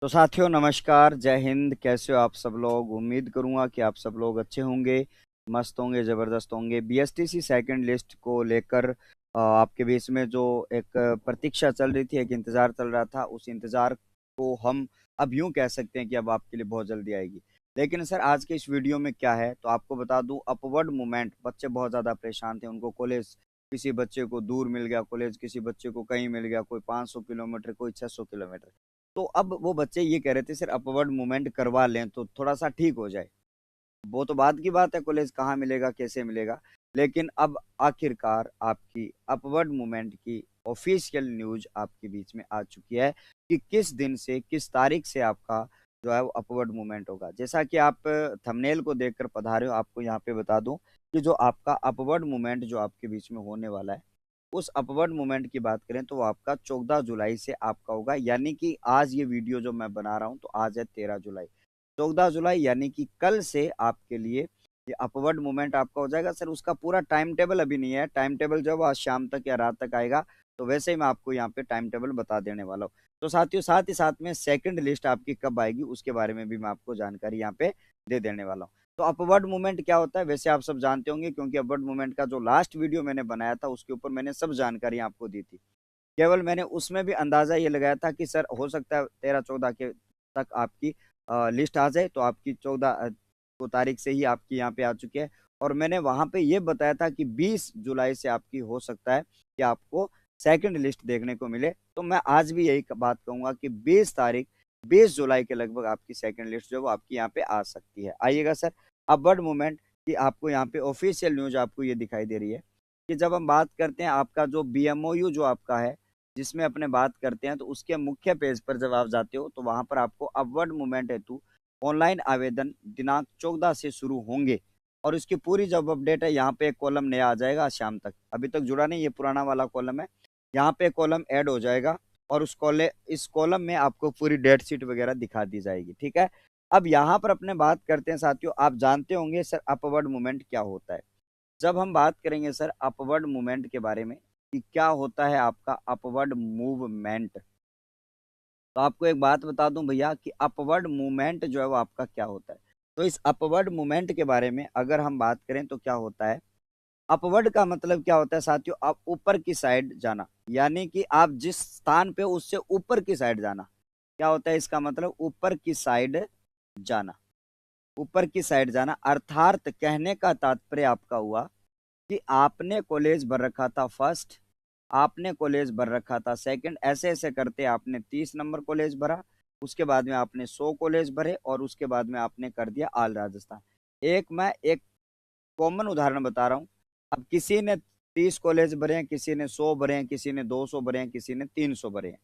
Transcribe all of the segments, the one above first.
तो साथियों नमस्कार, जय हिंद। कैसे हो आप सब लोग? उम्मीद करूंगा कि आप सब लोग अच्छे होंगे, मस्त होंगे, ज़बरदस्त होंगे। बीएसटीसी सेकंड लिस्ट को लेकर आपके बीच में जो एक प्रतीक्षा चल रही थी, एक इंतज़ार चल रहा था, उस इंतज़ार को हम अब यूं कह सकते हैं कि अब आपके लिए बहुत जल्दी आएगी। लेकिन सर आज के इस वीडियो में क्या है, तो आपको बता दूं, अपवर्ड मूवमेंट। बच्चे बहुत ज़्यादा परेशान थे, उनको कॉलेज किसी बच्चे को दूर मिल गया, कॉलेज किसी बच्चे को कहीं मिल गया, कोई 500 किलोमीटर, कोई 600 किलोमीटर। तो अब वो बच्चे ये कह रहे थे सर अपवर्ड मूवमेंट करवा लें तो थोड़ा सा ठीक हो जाए। वो तो बाद की बात है, कॉलेज कहाँ मिलेगा, कैसे मिलेगा। लेकिन अब आखिरकार आपकी अपवर्ड मूवमेंट की ऑफिशियल न्यूज आपके बीच में आ चुकी है कि किस दिन से, किस तारीख से आपका जो है वो अपवर्ड मूवमेंट होगा। जैसा कि आप थंबनेल को देखकर पधारे हो, आपको यहाँ पे बता दूं कि जो आपका अपवर्ड मूवमेंट जो आपके बीच में होने वाला है, उस अपवर्ड मूवमेंट की बात करें तो वो आपका 14 जुलाई से आपका होगा। यानी कि आज ये वीडियो जो मैं बना रहा हूँ तो आज है 13 जुलाई। 14 जुलाई यानी कि कल से आपके लिए ये अपवर्ड मूवमेंट आपका हो जाएगा। सर उसका पूरा टाइम टेबल अभी नहीं है, टाइम टेबल जब आज शाम तक या रात तक आएगा तो वैसे ही मैं आपको यहाँ पे टाइम टेबल बता देने वाला हूँ। तो साथियों, साथ ही साथ में सेकंड लिस्ट आपकी कब आएगी उसके बारे में भी मैं आपको जानकारी यहाँ पे दे देने वाला हूँ। तो अपवर्ड मूवमेंट क्या होता है वैसे आप सब जानते होंगे, क्योंकि अपवर्ड मूवमेंट का जो लास्ट वीडियो मैंने बनाया था उसके ऊपर मैंने सब जानकारी आपको दी थी। केवल मैंने उसमें भी अंदाजा ये लगाया था कि सर हो सकता है 13-14 के तक आपकी लिस्ट आ जाए, तो आपकी 14 को तारीख से ही आपकी यहाँ पे आ चुकी है। और मैंने वहां पे ये बताया था कि 20 जुलाई से आपकी हो सकता है कि आपको सेकंड लिस्ट देखने को मिले। तो मैं आज भी यही बात कहूंगा कि 20 जुलाई के लगभग आपकी सेकंड लिस्ट जो वो आपकी यहाँ पे आ सकती है। आइएगा सर, अपवर्ड मूवमेंट की आपको यहाँ पे ऑफिशियल न्यूज आपको ये दिखाई दे रही है कि जब हम बात करते हैं आपका जो बीएमओयू जो आपका है, जिसमें अपने बात करते हैं, तो उसके मुख्य पेज पर जब आप जाते हो तो वहां पर आपको अपवर्ड मूवमेंट हेतु ऑनलाइन आवेदन दिनांक 14 से शुरू होंगे। और इसकी पूरी जब अपडेट है, यहाँ पे एक कॉलम नया आ जाएगा शाम तक, अभी तक जुड़ा नहीं, ये पुराना वाला कॉलम है। यहाँ पे कॉलम ऐड हो जाएगा और इस कॉलम में आपको पूरी डेट शीट वगैरह दिखा दी जाएगी। ठीक है, अब यहाँ पर अपने बात करते हैं साथियों, आप जानते होंगे सर अपवर्ड मूवमेंट क्या होता है। जब हम बात करेंगे सर अपवर्ड मूवमेंट के बारे में कि क्या होता है आपका अपवर्ड मूवमेंट, तो आपको एक बात बता दूं भैया कि अपवर्ड मूवमेंट जो है वो आपका क्या होता है। तो इस अपवर्ड मूवमेंट के बारे में अगर हम बात करें तो क्या होता है, अपवर्ड का मतलब क्या होता है साथियों, आप ऊपर की साइड जाना। यानी कि आप जिस स्थान पे हो, उससे ऊपर की साइड जाना। क्या होता है इसका मतलब, ऊपर की साइड जाना। ऊपर की साइड जाना अर्थात कहने का तात्पर्य आपका हुआ कि आपने कॉलेज भर रखा था फर्स्ट, आपने कॉलेज भर रखा था सेकंड, ऐसे ऐसे करते आपने 30 नंबर कॉलेज भरा। उसके बाद में आपने 100 कॉलेज भरे और उसके बाद में आपने कर दिया ऑल राजस्थान। मैं एक कॉमन उदाहरण बता रहा हूँ। अब किसी ने 30 कॉलेज भरे हैं, किसी ने 100 भरे हैं, किसी ने 200 भरे हैं, किसी ने 300 भरे हैं।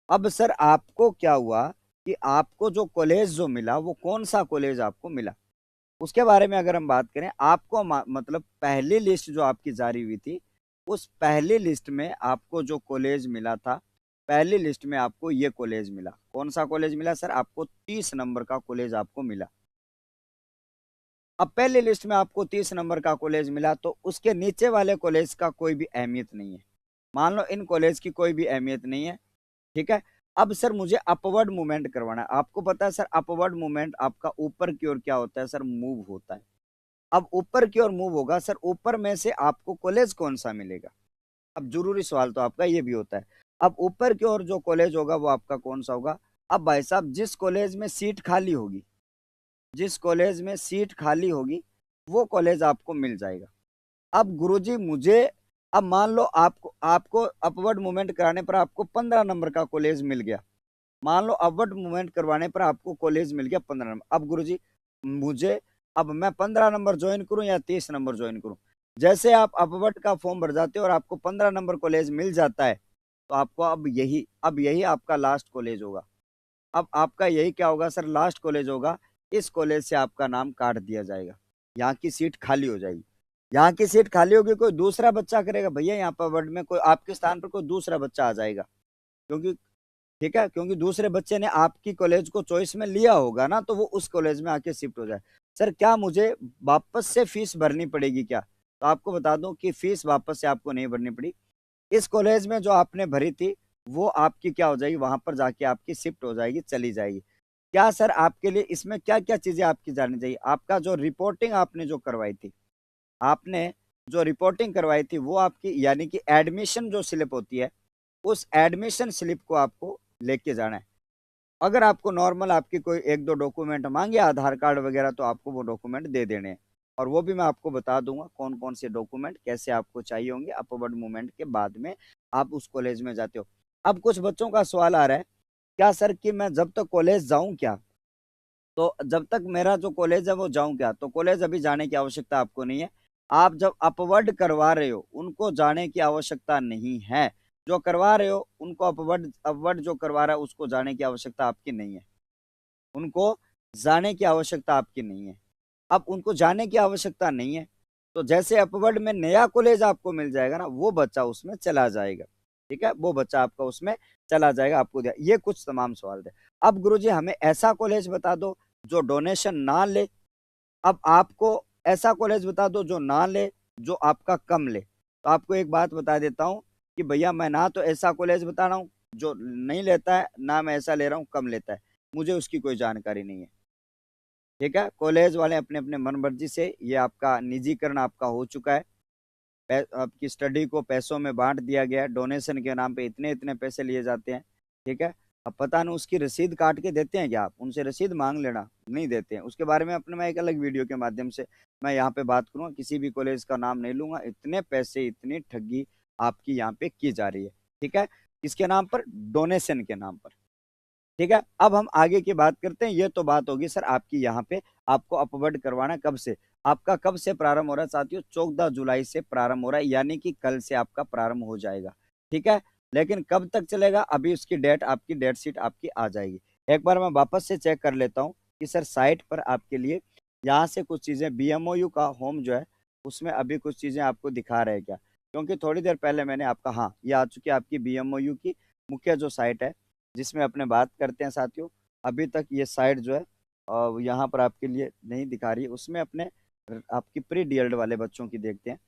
अब सर आपको क्या हुआ कि आपको जो कॉलेज जो मिला वो कौन सा कॉलेज आपको मिला, उसके बारे में अगर हम बात करें, आपको मतलब पहली लिस्ट जो आपकी जारी हुई थी, उस पहली लिस्ट में आपको जो कॉलेज मिला था, पहली लिस्ट में आपको ये कॉलेज मिला। कौन सा कॉलेज मिला सर? आपको 30 नंबर का कॉलेज आपको मिला। अब पहली लिस्ट में आपको 30 नंबर का कॉलेज मिला तो उसके नीचे वाले कॉलेज का कोई भी अहमियत नहीं है। मान लो इन कॉलेज की कोई भी अहमियत नहीं है। ठीक है, अब सर मुझे अपवर्ड मूवमेंट करवाना है। आपको पता है सर अपवर्ड मूवमेंट आपका ऊपर की ओर क्या होता है सर, मूव होता है। अब ऊपर की ओर मूव होगा सर, ऊपर में से आपको कॉलेज कौन सा मिलेगा। अब जरूरी सवाल तो आपका ये भी होता है, अब ऊपर की ओर जो कॉलेज होगा वो आपका कौन सा होगा। अब भाई साहब, जिस कॉलेज में सीट खाली होगी, जिस कॉलेज में सीट खाली होगी वो कॉलेज आपको मिल जाएगा। अब गुरुजी मुझे, अब मान लो आपको आपको अपवर्ड मूवमेंट कराने पर आपको 15 नंबर का कॉलेज मिल गया। मान लो अपवर्ड मूवमेंट करवाने पर आपको कॉलेज मिल गया 15 नंबर। अब गुरुजी मुझे, अब मैं 15 नंबर ज्वाइन करूं या 30 नंबर ज्वाइन करूं। जैसे आप अपवर्ड का फॉर्म भर जाते हो और आपको 15 नंबर कॉलेज मिल जाता है, तो आपको अब यही आपका लास्ट कॉलेज होगा। अब आपका यही क्या होगा सर, लास्ट कॉलेज होगा। इस कॉलेज से आपका नाम काट दिया जाएगा, यहाँ की सीट खाली हो जाएगी। यहाँ की सीट खाली होगी, कोई दूसरा बच्चा करेगा भैया, यहाँ पर वर्ड में कोई आपके स्थान पर कोई दूसरा बच्चा आ जाएगा। क्योंकि ठीक है, क्योंकि दूसरे बच्चे ने आपकी कॉलेज को चॉइस में लिया होगा ना, तो वो उस कॉलेज में आके शिफ्ट हो जाए। सर क्या मुझे वापस से फीस भरनी पड़ेगी क्या? तो आपको बता दूं कि फीस वापस से आपको नहीं भरनी पड़ी। इस कॉलेज में जो आपने भरी थी वो आपकी क्या हो जाएगी, वहां पर जाके आपकी शिफ्ट हो जाएगी, चली जाएगी। क्या सर आपके लिए इसमें क्या क्या चीजें आपकी जाननी चाहिए? आपका जो रिपोर्टिंग आपने जो करवाई थी, आपने जो रिपोर्टिंग करवाई थी वो आपकी, यानी कि एडमिशन जो स्लिप होती है, उस एडमिशन स्लिप को आपको लेके जाना है। अगर आपको नॉर्मल आपकी कोई एक दो डॉक्यूमेंट मांगे आधार कार्ड वगैरह, तो आपको वो डॉक्यूमेंट दे देने हैं। और वो भी मैं आपको बता दूंगा कौन कौन से डॉक्यूमेंट कैसे आपको चाहिए होंगे अपवर्ड मूवमेंट के बाद में आप उस कॉलेज में जाते हो। अब कुछ बच्चों का सवाल आ रहा है, क्या सर कि मैं जब तक कॉलेज जाऊं क्या, तो जब तक मेरा जो कॉलेज है वो जाऊं क्या? तो कॉलेज अभी जाने की आवश्यकता आपको नहीं है। आप जब अपवर्ड करवा रहे हो उनको जाने की आवश्यकता नहीं है। जो करवा रहे हो उनको अपवर्ड अपवर्ड जो करवा रहा है उसको जाने की आवश्यकता आपकी नहीं है। उनको जाने की आवश्यकता आपकी नहीं है। अब उनको जाने की आवश्यकता नहीं है, तो जैसे अपवर्ड में नया कॉलेज आपको मिल जाएगा ना, वो बच्चा उसमें चला जाएगा। ठीक है, वो बच्चा आपका उसमें चला जाएगा, आपको दिया। ये कुछ तमाम सवाल थे। अब गुरुजी हमें ऐसा कॉलेज बता दो जो डोनेशन ना ले। अब आपको ऐसा कॉलेज बता दो जो ना ले, जो आपका कम ले। तो आपको एक बात बता देता हूँ कि भैया मैं ना तो ऐसा कॉलेज बता रहा हूँ जो नहीं लेता है, ना मैं ऐसा ले रहा हूँ कम लेता है। मुझे उसकी कोई जानकारी नहीं है। ठीक है, कॉलेज वाले अपने अपने मन मर्जी से, ये आपका निजीकरण आपका हो चुका है। आपकी स्टडी को पैसों में बांट दिया गया है, डोनेशन के नाम पे इतने इतने पैसे लिए जाते हैं। ठीक है, अब पता नहीं उसकी रसीद काट के देते हैं क्या? आप उनसे रसीद मांग लेना, नहीं देते हैं। उसके बारे में अपने मैं एक अलग वीडियो के माध्यम से मैं यहाँ पे बात करूंगा, किसी भी कॉलेज का नाम नहीं लूंगा। इतने पैसे, इतनी ठगी आपकी यहाँ पे की जा रही है। ठीक है, किसके नाम पर? डोनेशन के नाम पर। ठीक है, अब हम आगे की बात करते हैं। ये तो बात होगी सर आपकी यहाँ पे आपको अपवर्ड करवाना कब से। आपका कब से प्रारंभ हो रहा है साथियों? 14 जुलाई से प्रारंभ हो रहा है, यानी कि कल से आपका प्रारंभ हो जाएगा। ठीक है, लेकिन कब तक चलेगा अभी उसकी डेट, आपकी डेट शीट आपकी आ जाएगी। एक बार मैं वापस से चेक कर लेता हूँ कि सर साइट पर आपके लिए यहाँ से कुछ चीजें बीएमओयू का होम जो है उसमें अभी कुछ चीजें आपको दिखा रहे हैं क्या? क्योंकि थोड़ी देर पहले मैंने आपका, हाँ ये आ चुकी है आपकी बीएमओयू की मुख्य जो साइट है जिसमें अपने बात करते हैं साथियों। अभी तक ये साइट जो है यहाँ पर आपके लिए नहीं दिखा रही है। उसमें अपने आपकी प्री डीएल्ड वाले बच्चों की देखते हैं।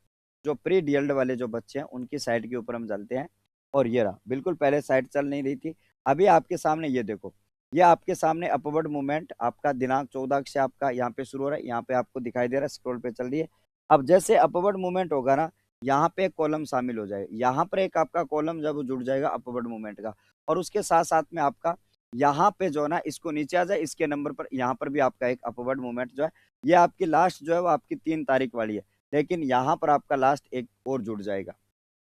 जो प्री डीएल्ड वाले जो बच्चे हैं उनकी साइट के ऊपर हम चलते हैं। और ये रहा, बिल्कुल पहले साइट चल नहीं रही थी। अभी आपके सामने ये देखो, ये आपके सामने अपवर्ड मूवमेंट आपका दिनांक 14 से आपका यहाँ पे शुरू हो रहा है। यहाँ पे आपको दिखाई दे रहा है, स्क्रॉल पे चल रही है। अब जैसे अपवर्ड मूवमेंट होगा ना, यहाँ पे एक कॉलम शामिल हो जाएगा। यहाँ पर एक आपका कॉलम जब जुड़ जाएगा अपवर्ड मूवमेंट का, और उसके साथ साथ में आपका यहाँ पे जो है ना, इसको नीचे आ जाए, इसके नंबर पर यहाँ पर भी आपका एक अपवर्ड मूवमेंट जो है, ये आपकी लास्ट जो है वो आपकी 3 तारीख वाली है। लेकिन यहाँ पर आपका लास्ट एक और जुड़ जाएगा।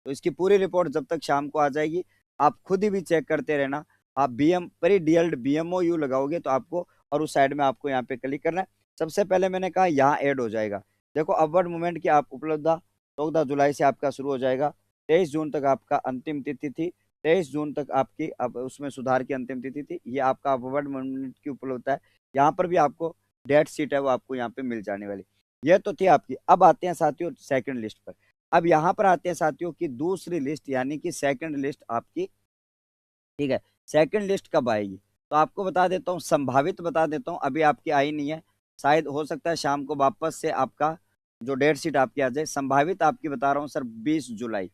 तो इसकी पूरी रिपोर्ट जब तक शाम को आ जाएगी, आप खुद ही भी चेक करते रहना। आप बीएम परी डीएल्ड बीएमओ यू लगाओगे तो आपको, और उस साइड में आपको यहाँ पे क्लिक करना है। सबसे पहले मैंने कहा यहाँ ऐड हो जाएगा। देखो अपवर्ड मूवमेंट की आप उपलब्धता 14 जुलाई से आपका शुरू हो जाएगा। 23 जून तक आपका अंतिम तिथि थी। 23 जून तक आपकी अब उसमें सुधार की अंतिम तिथि थी। ये आपका अपवर्ड मूवमेंट की उपलब्धता है। यहाँ पर भी आपको डेट शीट है वो आपको यहाँ पे मिल जाने वाली। ये तो थी आपकी। अब आते हैं साथियों सेकंड लिस्ट पर। अब यहाँ पर आते हैं साथियों की दूसरी लिस्ट, यानी कि सेकंड लिस्ट आपकी। ठीक है, सेकंड लिस्ट कब आएगी? तो आपको बता देता हूँ, संभावित बता देता हूँ, अभी आपकी आई नहीं है। शायद हो सकता है शाम को वापस से आपका जो डेट शीट आपकी आ जाए। संभावित आपकी बता रहा हूँ सर 20 जुलाई।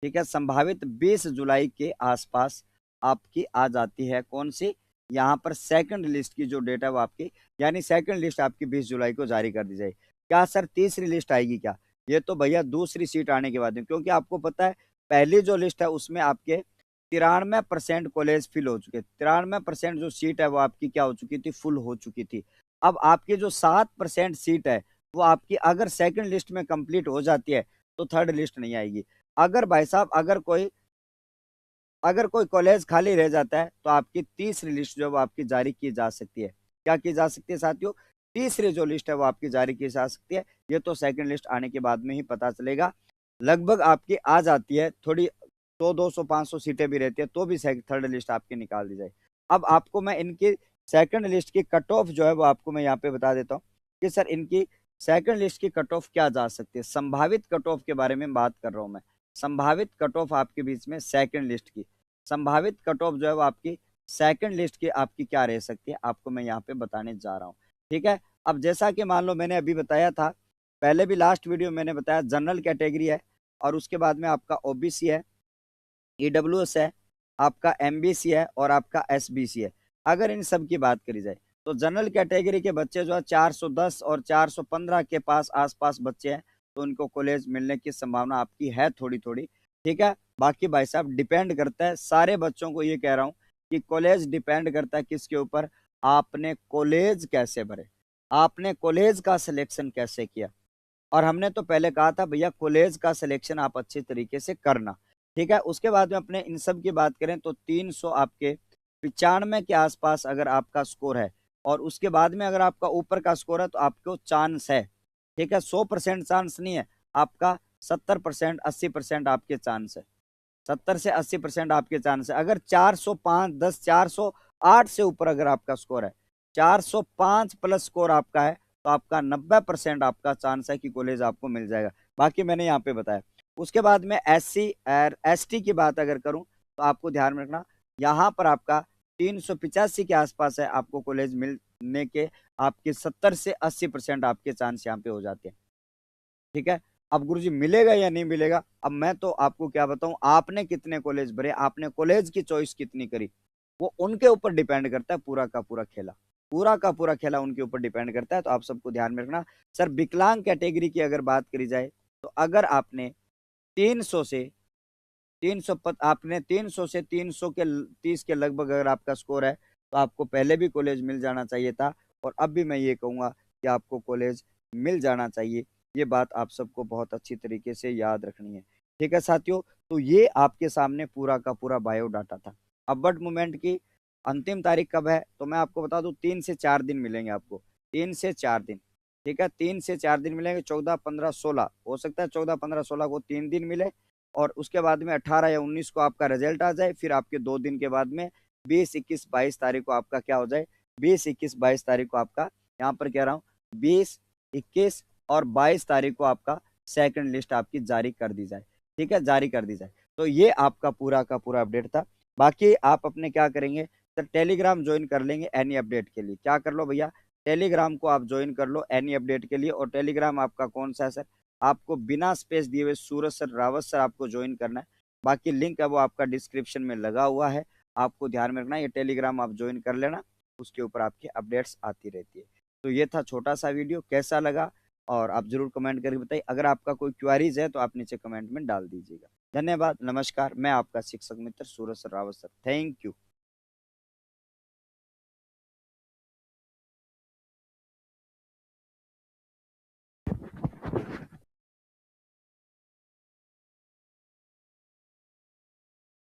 ठीक है, संभावित 20 जुलाई के आसपास आपकी आ जाती है। कौन सी? यहाँ पर सेकंड लिस्ट की जो डेट है वो आपकी, यानी सेकंड लिस्ट आपकी 20 जुलाई को जारी कर दी जाएगी। क्या सर तीसरी लिस्ट आएगी क्या? ये तो भैया दूसरी सीट आने के बाद में, क्योंकि आपको पता है पहली जो लिस्ट है उसमें आपके 93% कॉलेज फिल हो चुके। 93% जो सीट है वो आपकी क्या हो चुकी थी? फुल हो चुकी थी। अब आपकी जो 7% सीट है वो आपकी अगर सेकंड लिस्ट में कंप्लीट हो जाती है तो थर्ड लिस्ट नहीं आएगी। अगर भाई साहब अगर कोई कॉलेज खाली रह जाता है तो आपकी तीसरी लिस्ट जो है वो आपकी जारी की जा सकती है। क्या की जा सकती है साथियों? तीसरी जो लिस्ट है वो आपकी जारी की जा सकती है। ये तो सेकंड लिस्ट आने के बाद में ही पता चलेगा। लगभग आपकी आ जाती है, थोड़ी 100 200 500 सीटें भी रहती है तो भी थर्ड लिस्ट आपकी निकाल दी जाए। अब आपको मैं इनकी सेकंड लिस्ट की कट ऑफ जो है वो आपको मैं यहाँ पे बता देता हूँ कि सर इनकी सेकंड लिस्ट की कट ऑफ क्या जा सकती है। संभावित कट ऑफ के बारे में बात कर रहा हूँ मैं। संभावित कट ऑफ आपके बीच में सेकंड लिस्ट की संभावित कट ऑफ जो है वो आपकी सेकंड लिस्ट की आपकी क्या रह सकती है, आपको मैं यहाँ पे बताने जा रहा हूँ। ठीक है, अब जैसा कि मान लो मैंने अभी बताया था, पहले भी लास्ट वीडियो मैंने बताया जनरल कैटेगरी है, और उसके बाद में आपका ओबीसी है, ईडब्ल्यूएस है, आपका एमबीसी है और आपका एसबीसी है। अगर इन सब की बात करी जाए तो जनरल कैटेगरी के बच्चे जो है 410 और 415 के पास आसपास बच्चे हैं, तो उनको कॉलेज मिलने की संभावना आपकी है थोड़ी थोड़ी। ठीक है, बाकी भाई साहब डिपेंड करता है, सारे बच्चों को ये कह रहा हूँ कि कॉलेज डिपेंड करता है किसके ऊपर, आपने कॉलेज कैसे भरे, आपने कॉलेज का सिलेक्शन कैसे किया। और हमने तो पहले कहा था भैया कॉलेज का सिलेक्शन आप अच्छे तरीके से करना। ठीक है, उसके बाद में अपने इन सब की बात करें तो 300 आपके 95 के आसपास अगर आपका स्कोर है, और उसके बाद में अगर आपका ऊपर का स्कोर है तो आपको चांस है। ठीक है, 100% चांस नहीं है आपका, 70% 80% आपके चांस है, 70 से 80% आपके चांस है। अगर 405 10 408 से ऊपर अगर आपका स्कोर है, 405 प्लस स्कोर आपका है, तो आपका 90% आपका चांस है कि कॉलेज आपको मिल जाएगा। बाकी मैंने यहाँ पे बताया। उसके बाद में एससी और एसटी की बात अगर करूं तो आपको ध्यान में रखना, यहाँ पर आपका 385 के आसपास है, आपको कॉलेज मिलने के आपके 70 से 80% आपके चांस यहाँ पे हो जाते हैं। ठीक है, अब गुरुजी मिलेगा या नहीं मिलेगा, अब मैं तो आपको क्या बताऊं, आपने कितने कॉलेज भरे, आपने कॉलेज की चॉइस कितनी करी, वो उनके ऊपर डिपेंड करता है। पूरा का पूरा खेला, पूरा का पूरा खेला उनके ऊपर डिपेंड करता है, तो आप सबको ध्यान में रखना। सर विकलांग कैटेगरी की अगर बात करी जाए तो अगर आपने 300 से 300 आपने 300 से 330 के लगभग अगर आपका स्कोर है, तो आपको पहले भी कॉलेज मिल जाना चाहिए था, और अब भी मैं ये कहूंगा कि आपको कॉलेज मिल जाना चाहिए। ये बात आप सबको बहुत अच्छी तरीके से याद रखनी है। ठीक है साथियों, तो ये आपके सामने पूरा का पूरा बायोडाटा था। अब बट मूवमेंट की अंतिम तारीख कब है तो मैं आपको बता दूं, 3 से 4 दिन मिलेंगे आपको, 3 से 4 दिन। ठीक है, 3 से 4 दिन मिलेंगे, 14 15 16 हो सकता है, 14 15 16 को 3 दिन मिले, और उसके बाद में 18 या 19 को आपका रिजल्ट आ जाए, फिर आपके 2 दिन के बाद में 20 21 22 तारीख को आपका क्या हो जाए, 20 21 22 तारीख को आपका, यहाँ पर कह रहा हूँ 20 21 और 22 तारीख को आपका सेकंड लिस्ट आपकी जारी कर दी जाए। ठीक है, जारी कर दी जाए। तो ये आपका पूरा का पूरा अपडेट था। बाकी आप अपने क्या करेंगे सर, टेलीग्राम ज्वाइन कर लेंगे एनी अपडेट के लिए। क्या कर लो भैया, टेलीग्राम को आप ज्वाइन कर लो एनी अपडेट के लिए। और टेलीग्राम आपका कौन सा है सर, आपको बिना स्पेस दिए हुए सूरज सर रावत सर आपको ज्वाइन करना है। बाकी लिंक है वो आपका डिस्क्रिप्शन में लगा हुआ है, आपको ध्यान में रखना ये टेलीग्राम आप ज्वाइन कर लेना, उसके ऊपर आपकी अपडेट्स आती रहती है। तो ये था छोटा सा वीडियो, कैसा लगा और आप जरूर कमेंट करके बताइए। अगर आपका कोई क्वेरीज है तो आप नीचे कमेंट में डाल दीजिएगा। धन्यवाद, नमस्कार, मैं आपका शिक्षक मित्र Suraj sir Rawat sir, thank you.